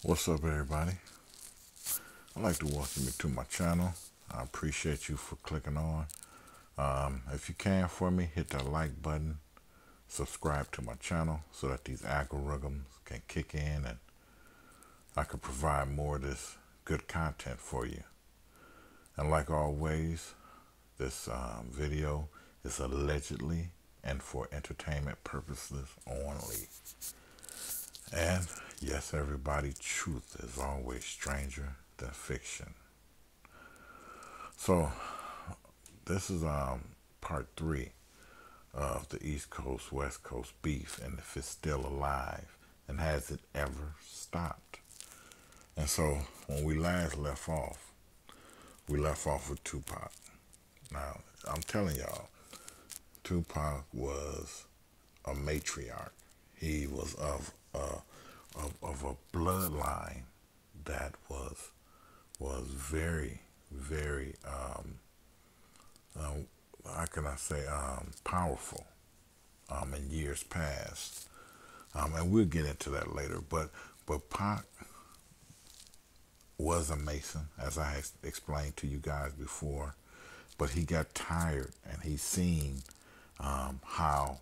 What's up, everybody? I'd like to welcome you to my channel. I appreciate you for clicking on. If you can for me, hit that like button, subscribe to my channel so that these algorithms can kick in and I can provide more of this good content for you. And like always, this video is allegedly and for entertainment purposes only. And yes, everybody, truth is always stranger than fiction. So this is part 3 of the East Coast West Coast beef, and if it's still alive, and has it ever stopped? And so when we last left off, we left off with Tupac. Now I'm telling y'all, Tupac was a matriarch. He was of a bloodline that was very, very how can I say, powerful in years past. And we'll get into that later. But Pac was a Mason, as I explained to you guys before. But he got tired, and he seen how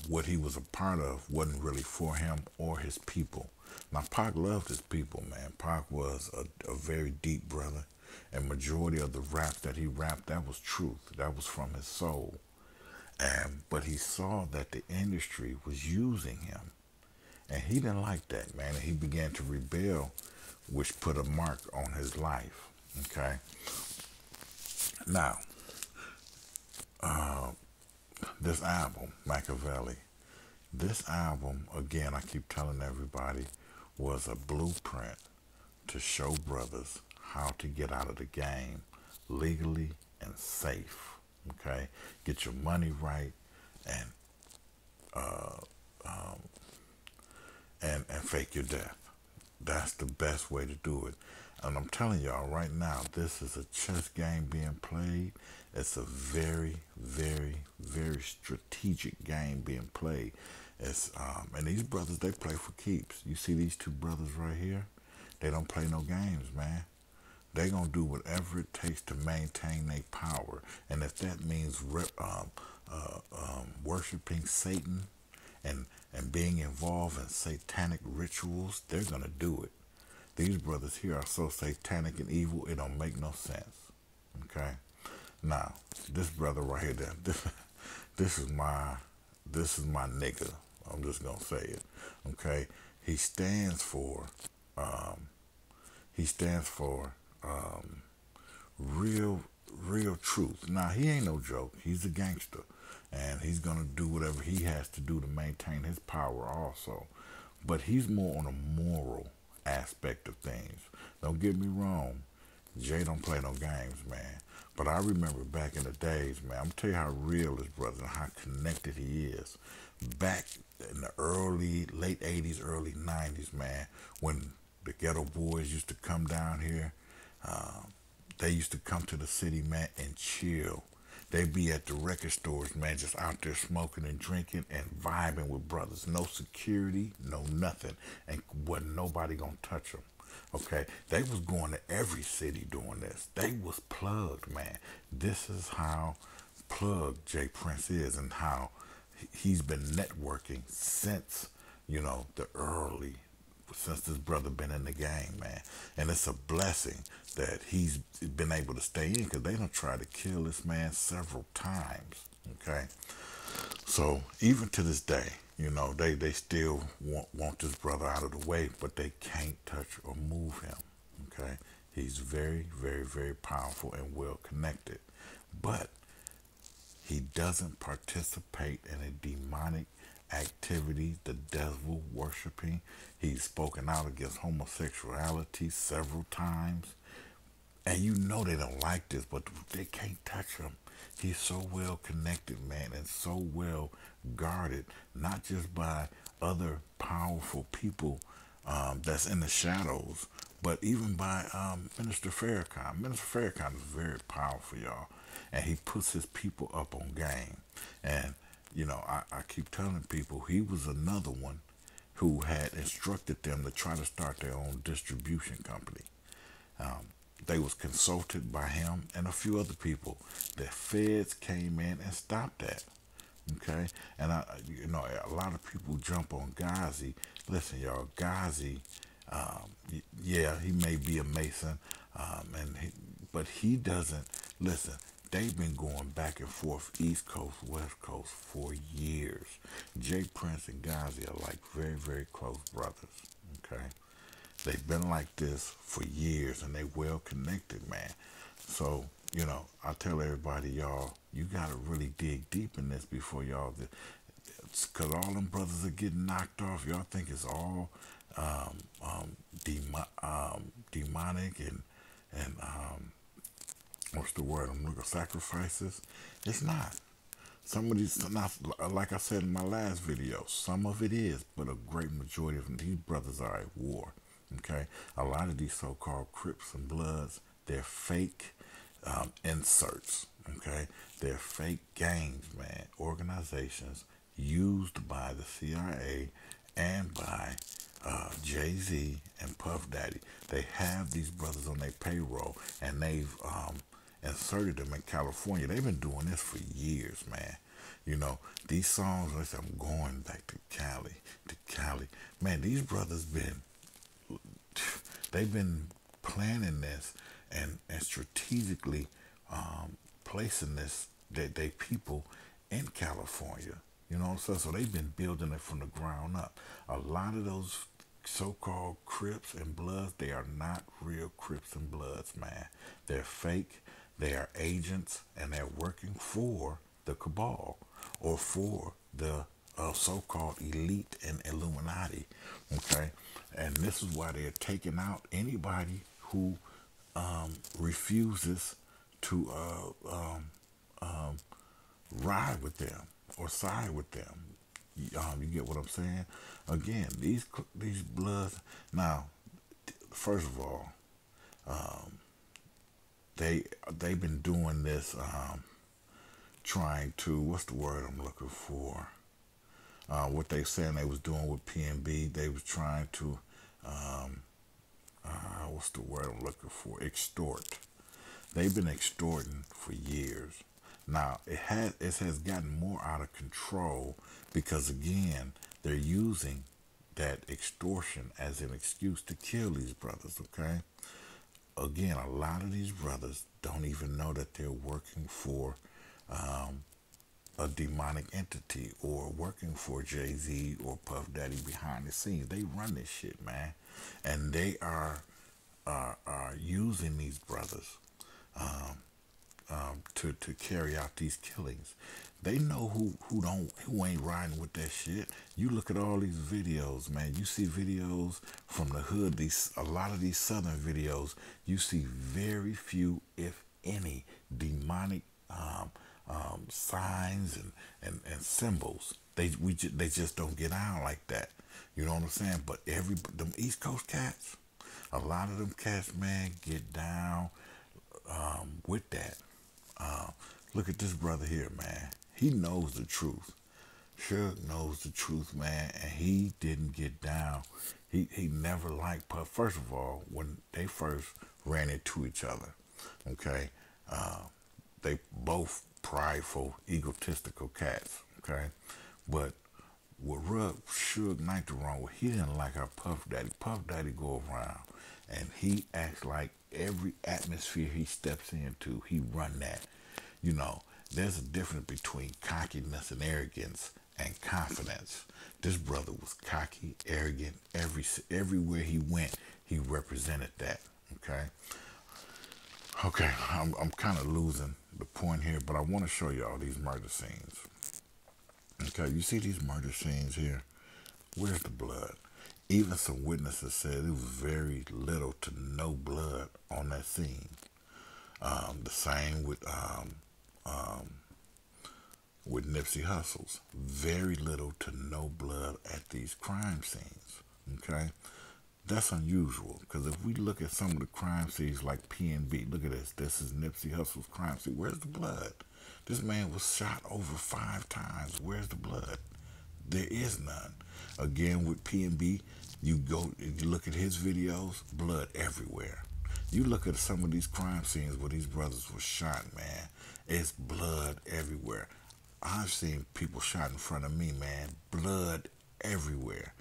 what he was a part of wasn't really for him or his people. Now, Pac loved his people, man. Pac was a very deep brother, and majority of the raps that he rapped, that was truth. That was from his soul. But he saw that the industry was using him, and he didn't like that, man. And he began to rebel, which put a mark on his life. Okay. Now, this album, Machiavelli, this album, again, I keep telling everybody, was a blueprint to show brothers how to get out of the game legally and safe. Okay, get your money right, and and fake your death. That's the best way to do it. And I'm telling y'all right now, this is a chess game being played. It's a very, very, very strategic game being played. It's and these brothers, they play for keeps. You see these two brothers right here? They don't play no games, man. They gonna do whatever it takes to maintain their power. And if that means worshiping Satan and being involved in satanic rituals, they're gonna do it. These brothers here are so satanic and evil, it don't make no sense. Okay? Now, this brother right here, this is my nigga. I'm just gonna say it. Okay? He stands for real truth. Now, he ain't no joke. He's a gangster, and he's gonna do whatever he has to do to maintain his power also. But he's more on a moral aspect of things. Don't get me wrong, Jay don't play no games, man. But I remember back in the days, man, I'm gonna tell you how real this brother and how connected he is. Back in the late 80s, early 90s, man, when the ghetto boys used to come down here, they used to come to the city, man, and chill. They'd be at the record stores, man, just out there smoking and drinking and vibing with brothers. No security, no nothing. And wasn't nobody gonna touch them. Okay? They was going to every city doing this. They was plugged, man. This is how plugged Jay Prince is, and how he's been networking since, since this brother been in the game, man. And it's a blessing that he's been able to stay in, because they done tried to kill this man several times. Okay? So even to this day, they still want this brother out of the way, but they can't touch or move him. Okay? He's very, very, very powerful and well connected. But he doesn't participate in a demonic activity, the devil worshiping. He's spoken out against homosexuality several times. And they don't like this, but they can't touch him. He's so well connected, man, and so well guarded, not just by other powerful people that's in the shadows, but even by Minister Farrakhan. Minister Farrakhan is very powerful, y'all, and he puts his people up on game. And I keep telling people, he was another one who had instructed them to try to start their own distribution company. Um, they was consulted by him and a few other people. The feds came in and stopped that. Okay, and a lot of people jump on Ghazi. Listen, y'all, Ghazi, yeah, he may be a Mason, but he doesn't listen. They've been going back and forth, East Coast, West Coast, for years. Jay Prince and Ghazi are like very, very close brothers. Okay, they've been like this for years, and they well connected, man. So, I tell everybody, y'all, you gotta really dig deep in this before y'all, because all them brothers are getting knocked off. Y'all think it's all demonic and what's the word I'm looking, sacrifices. It's not. Some of these, not like I said in my last video, some of it is, but a great majority of them, these brothers are at war. Okay, a lot of these so-called Crips and Bloods, they're fake inserts. Okay, they're fake gangs, man, organizations used by the CIA and by Jay-Z and Puff Daddy. They have these brothers on their payroll, and they've inserted them in California. They've been doing this for years, man. These songs, I say, I'm going back to Cali. Man, these brothers they've been planning this and strategically placing this, they people in California. You know what I'm saying? So they've been building it from the ground up. A lot of those so-called Crips and Bloods, they are not real Crips and Bloods, man. They're fake. They are agents, and they're working for the cabal or for the so-called elite and Illuminati. Okay, and this is why they're taking out anybody who refuses to ride with them or side with them. You get what I'm saying? Again, these Bloods. Now, first of all, they've been doing this, trying to, what's the word I'm looking for? What they saying they was doing with PNB, they was trying to, what's the word I'm looking for? Extort. They've been extorting for years. Now it has gotten more out of control because again they're using that extortion as an excuse to kill these brothers. Okay. Again, a lot of these brothers don't even know that they're working for a demonic entity or working for Jay-Z or Puff Daddy behind the scenes. They run this shit, man, and they are using these brothers to carry out these killings. They know who ain't riding with that shit. You look at all these videos, man. You see videos from the hood. A lot of these southern videos, you see very few, if any, demonic signs and symbols. They just don't get out like that. You know what I'm saying? But them East Coast cats, a lot of them cats, man, get down with that. Look at this brother here, man. He knows the truth. Suge knows the truth, man, and he didn't get down. He never liked Puff. First of all, when they first ran into each other, okay, they both prideful, egotistical cats, okay? But what rubbed Suge Knight the wrong way, he didn't like how Puff Daddy go around, and he acts like every atmosphere he steps into, he run that. There's a difference between cockiness and arrogance and confidence. This brother was cocky, arrogant. Everywhere he went, he represented that. Okay. I'm kind of losing the point here, but I want to show y'all these murder scenes. Okay, you see these murder scenes here? Where's the blood? Even some witnesses said it was very little to no blood on that scene. The same with Nipsey Hussle's. Very little to no blood at these crime scenes. Okay? That's unusual, because if we look at some of the crime scenes like PNB, look at this. This is Nipsey Hussle's crime scene. Where's the blood? This man was shot over 5 times. Where's the blood? There is none. Again, with PNB, you go, you look at his videos, blood everywhere. You look at some of these crime scenes where these brothers were shot, man. It's blood everywhere. I've seen people shot in front of me, man. Blood everywhere.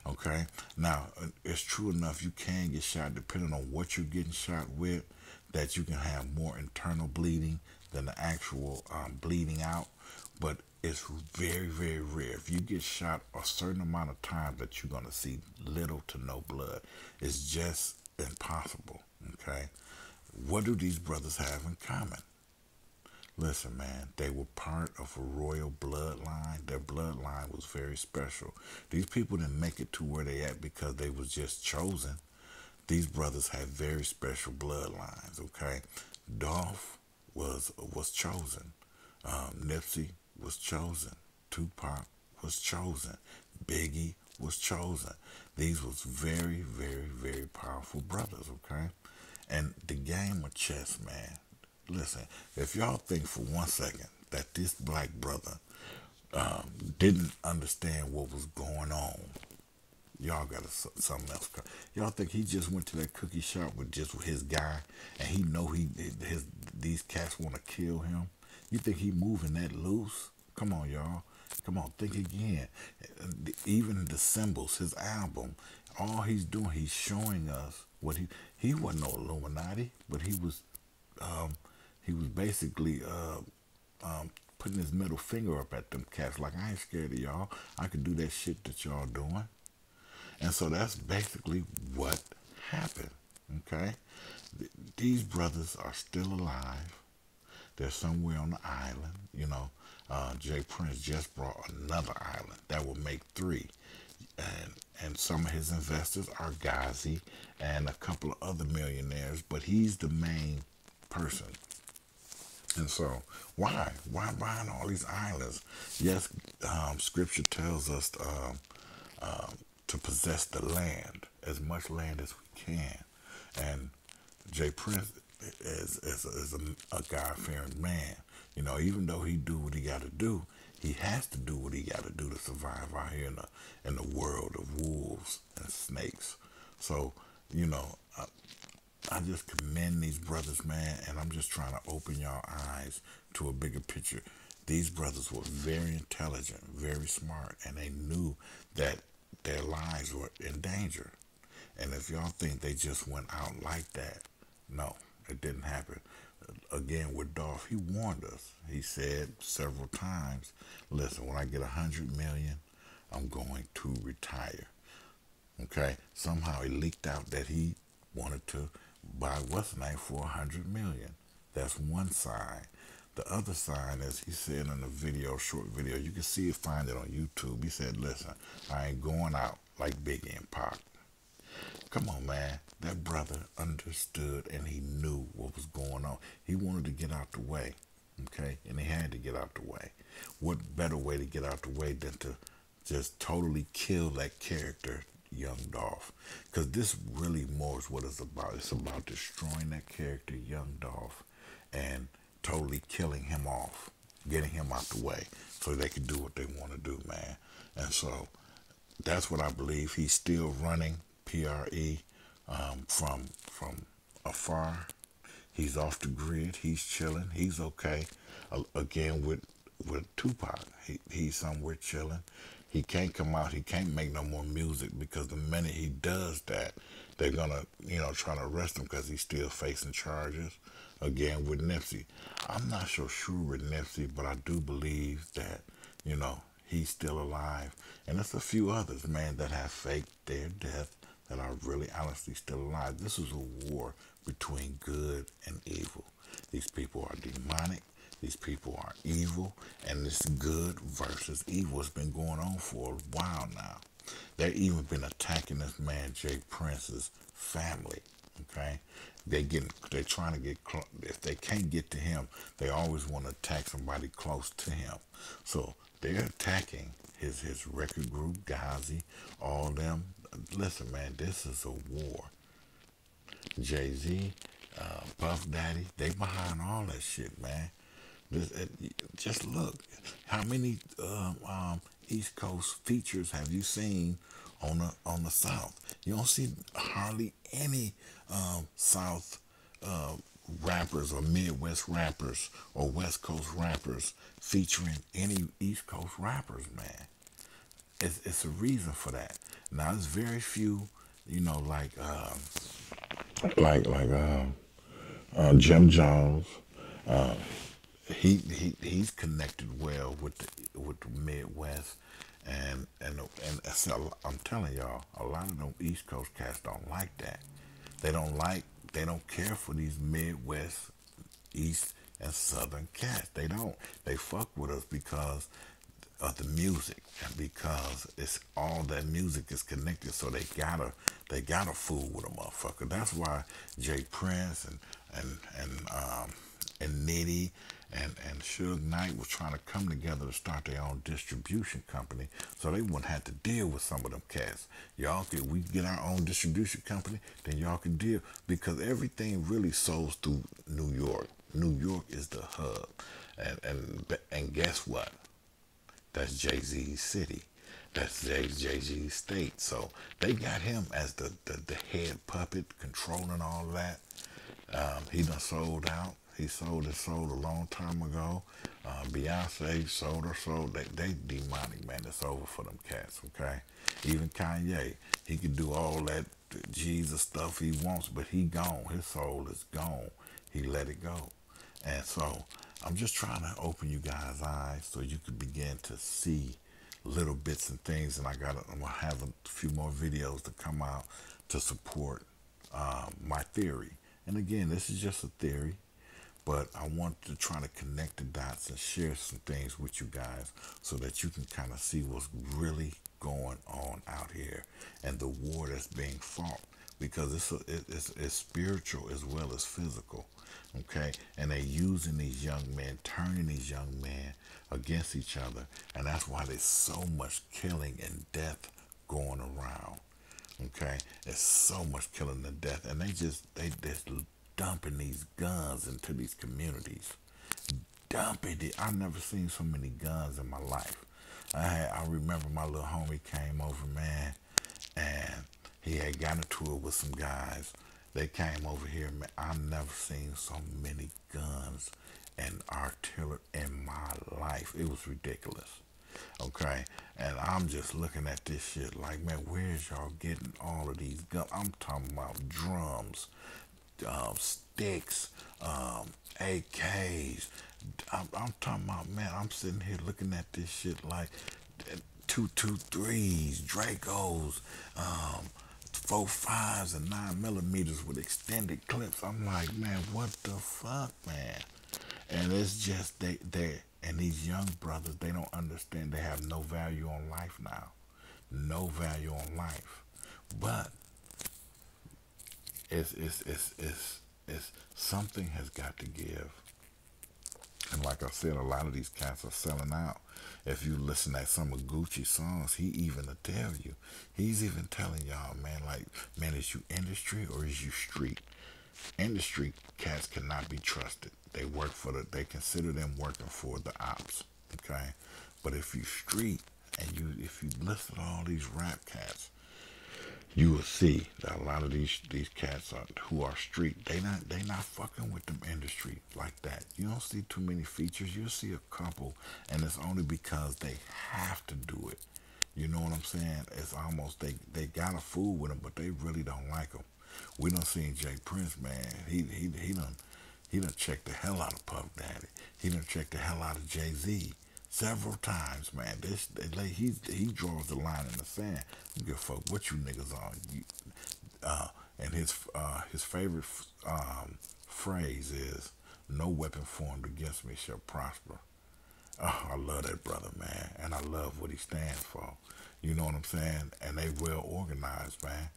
Okay? Now, it's true enough, you can get shot depending on what you're getting shot with, that you can have more internal bleeding than the actual bleeding out. But it's very, very rare. If you get shot a certain amount of time that you're going to see little to no blood, it's just impossible. Okay? What do these brothers have in common? Listen, man, they were part of a royal bloodline. Their bloodline was very special. These people didn't make it to where they at because they was just chosen. These brothers had very special bloodlines, okay? Dolph was chosen. Nipsey was chosen. Tupac was chosen. Biggie was chosen. These was very, very, very powerful brothers, okay? And the game of chess, man. Listen, if y'all think for 1 second that this black brother didn't understand what was going on, y'all got something else. Y'all think he just went to that cookie shop with just his guy, and he know these cats want to kill him? You think he moving that loose? Come on, y'all. Come on, think again. Even the symbols, his album, all he's doing, he's showing us what he wasn't no Illuminati, but he was basically putting his middle finger up at them cats like, I ain't scared of y'all. I can do that shit that y'all doing. And so that's basically what happened, okay? These brothers are still alive. They're somewhere on the island. You know, Jay Prince just brought another island. That will make 3. And some of his investors are Ghazi and a couple of other millionaires, but he's the main person. And so, why? Why buying all these islands? Yes, Scripture tells us to possess the land, as much land as we can. And Jay Prince is a God-fearing man. You know, even though he do what he got to do, he has to do what he got to do to survive out here in the world of wolves and snakes. So, you know, I just commend these brothers, man, and I'm just trying to open y'all eyes to a bigger picture. These brothers were very intelligent, very smart, and they knew that their lives were in danger. And if y'all think they just went out like that, no, it didn't happen. Again, with Dolph, he warned us. He said several times, listen, when I get 100 million, I'm going to retire. Okay? Somehow he leaked out that he wanted to buy what's name for 100 million. That's one side. The other side, as he said in the video, short video, you can see it, find it on YouTube. He said, listen, I ain't going out like Biggie and Pac. Come on, man. That brother understood and he knew what was going on. He wanted to get out the way, okay? And he had to get out the way. What better way to get out the way than to just totally kill that character, Young Dolph? Because this really more is what it's about. It's about destroying that character, Young Dolph, and totally killing him off, getting him out the way so they can do what they want to do, man. And so that's what I believe. He's still running PRE from afar. He's off the grid. He's chilling. He's okay. Again, with Tupac, he's somewhere chilling. He can't come out. He can't make no more music because the minute he does that, they're gonna, try to arrest him because he's still facing charges. Again, with Nipsey, I'm not so sure with Nipsey, but I do believe that, he's still alive. And there's a few others, man, that have faked their death that are really honestly still alive. This is a war between good and evil. These people are demonic. These people are evil. And this good versus evil has been going on for a while now. They've even been attacking this man, Jay Prince's family. Okay? They're trying to get, if they can't get to him, they always want to attack somebody close to him. So they're attacking his record group, Ghazi, all them. Listen, man, this is a war. Jay-Z, Puff Daddy, they behind all that shit, man. Just look, how many East Coast features have you seen on the South? You don't see hardly any South uh, rappers or Midwest rappers or West Coast rappers featuring any East Coast rappers, man. It's a reason for that. Now, there's very few, you know, Jim Jones. Uh, he's connected well with the Midwest, and so I'm telling y'all, a lot of them East Coast cats don't like that. They don't care for these Midwest, East, and Southern cats. They don't. They fuck with us because of the music and because it's all that music is connected. So they gotta fool with a motherfucker. That's why Jay Prince and Nitty and Suge Knight was trying to come together to start their own distribution company, so they wouldn't have to deal with some of them cats. Y'all could we get our own distribution company, then y'all can deal, because everything really sold through New York. New York is the hub, and guess what? That's Jay-Z's city. That's Jay-Z's state. So they got him as the head puppet controlling all that. He done sold out. He sold his soul a long time ago. Beyonce sold her soul. They demonic, man. It's over for them cats, okay? Even Kanye, he can do all that Jesus stuff he wants, but he gone. His soul is gone. He let it go. And so I'm just trying to open you guys' eyes so you can begin to see little bits and things. And I'm gonna have a few more videos to come out to support my theory. And again, this is just a theory, but I want to try to connect the dots and share some things with you guys so that you can kind of see what's really going on out here and the war that's being fought, because it's spiritual as well as physical. Okay, and they're using these young men, turning these young men against each other, and that's why there's so much killing and death going around. Okay, there's so much killing and death, and they just dumping these guns into these communities. Dumping it. I've never seen so many guns in my life. I remember my little homie came over, man, and he had got into it with some guys. They came over here, man. I've never seen so many guns and artillery in my life. It was ridiculous. Okay, and I'm just looking at this shit like, man, where's y'all getting all of these guns? I'm talking about drums, sticks, AKs. I'm talking about, man, I'm sitting here looking at this shit like 223s, Dracos, 4.5s, and 9mm with extended clips. I'm like, man, what the fuck, man? And it's just they and these young brothers, they don't understand. They have no value on life now, no value on life. But it's something has got to give. And like I said, a lot of these cats are selling out. If you listen to some of Gucci's songs, he even will tell you. He's even telling y'all, man, like, man, is you industry or is you street? Industry cats cannot be trusted. They consider them working for the ops. Okay? But if you street and if you listen to all these rap cats, you will see that a lot of these cats who are street, they not fucking with them industry like that. You don't see too many features. You'll see a couple, and it's only because they have to do it. You know what I'm saying? It's almost they got a fool with them, but they really don't like them. We done seen Jay Prince, man. He done checked the hell out of Puff Daddy. He done checked the hell out of Jay-Z several times, man. He draws the line in the sand. I don't give a fuck what you niggas are. And his favorite phrase is, "No weapon formed against me shall prosper." Oh, I love that brother, man, and I love what he stands for. You know what I'm saying? And they well organized, man.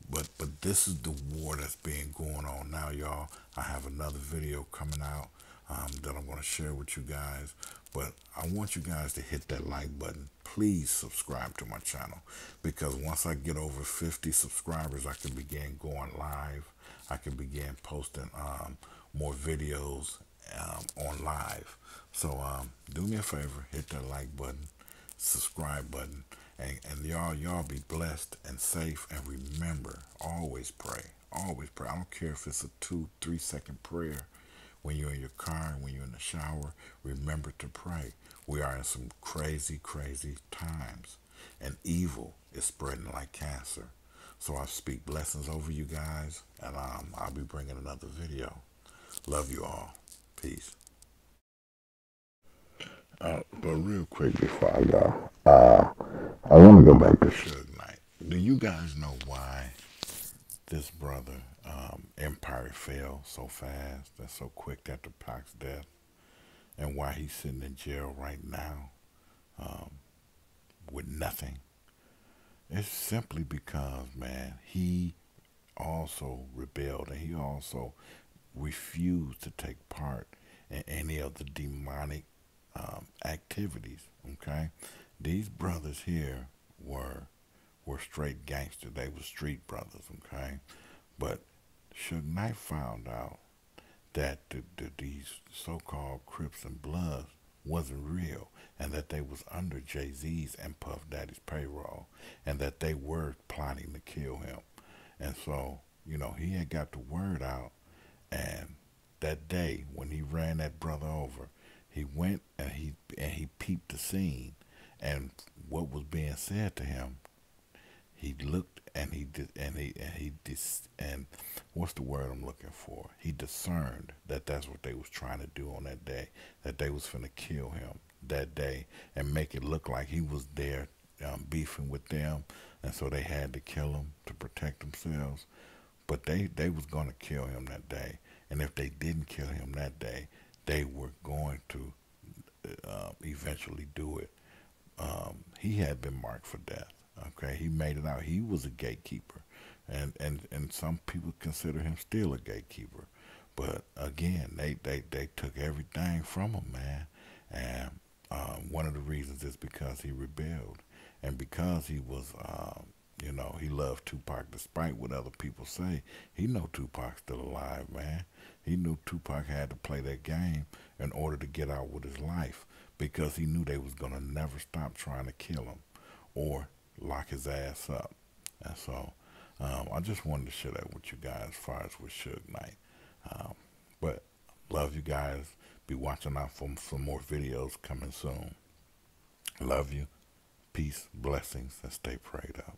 But this is the war that's being going on now, y'all. I have another video coming out that I'm going to share with you guys. But I want you guys to hit that like button. Please subscribe to my channel, because once I get over 50 subscribers, I can begin going live. I can begin posting more videos on live. So do me a favor, hit that like button, subscribe button. And y'all be blessed and safe. And remember, always pray. Always pray. I don't care if it's a 2, 3 second prayer. When you're in your car, when you're in the shower, remember to pray. We are in some crazy, crazy times. And evil is spreading like cancer. So I speak blessings over you guys. And I'll be bringing another video. Love you all. Peace. But real quick before I go, I want to go back to Suge Knight. Do you guys know why this brother, Empire, fell so fast and so quick after Pac's death, and why he's sitting in jail right now with nothing? It's simply because, man, he also rebelled and he also refused to take part in any of the demonic activities. Okay, these brothers here were straight gangsters. They were street brothers. Okay, but Suge Knight found out that these so-called Crips and Bloods wasn't real, and that they was under Jay-Z's and Puff Daddy's payroll, and that they were plotting to kill him. And so, he had got the word out, and that day when he ran that brother over, he went and he peeped the scene, and what was being said to him, he looked and he did and what's the word I'm looking for? He discerned that that's what they was trying to do on that day, that they was finna kill him that day and make it look like he was there beefing with them, and so they had to kill him to protect themselves. But they was gonna kill him that day, and if they didn't kill him that day, they were going to eventually do it. He had been marked for death. Okay, he made it out. He was a gatekeeper, and some people consider him still a gatekeeper. But again, they took everything from him, man. And one of the reasons is because he rebelled, and because he was, he loved Tupac despite what other people say. He know Tupac's still alive, man. He knew Tupac had to play that game in order to get out with his life, because he knew they was gonna never stop trying to kill him or lock his ass up. And so I just wanted to share that with you guys as far as with Suge Knight. But love you guys. Be watching out for some more videos coming soon. Love you. Peace, blessings, and stay prayed up.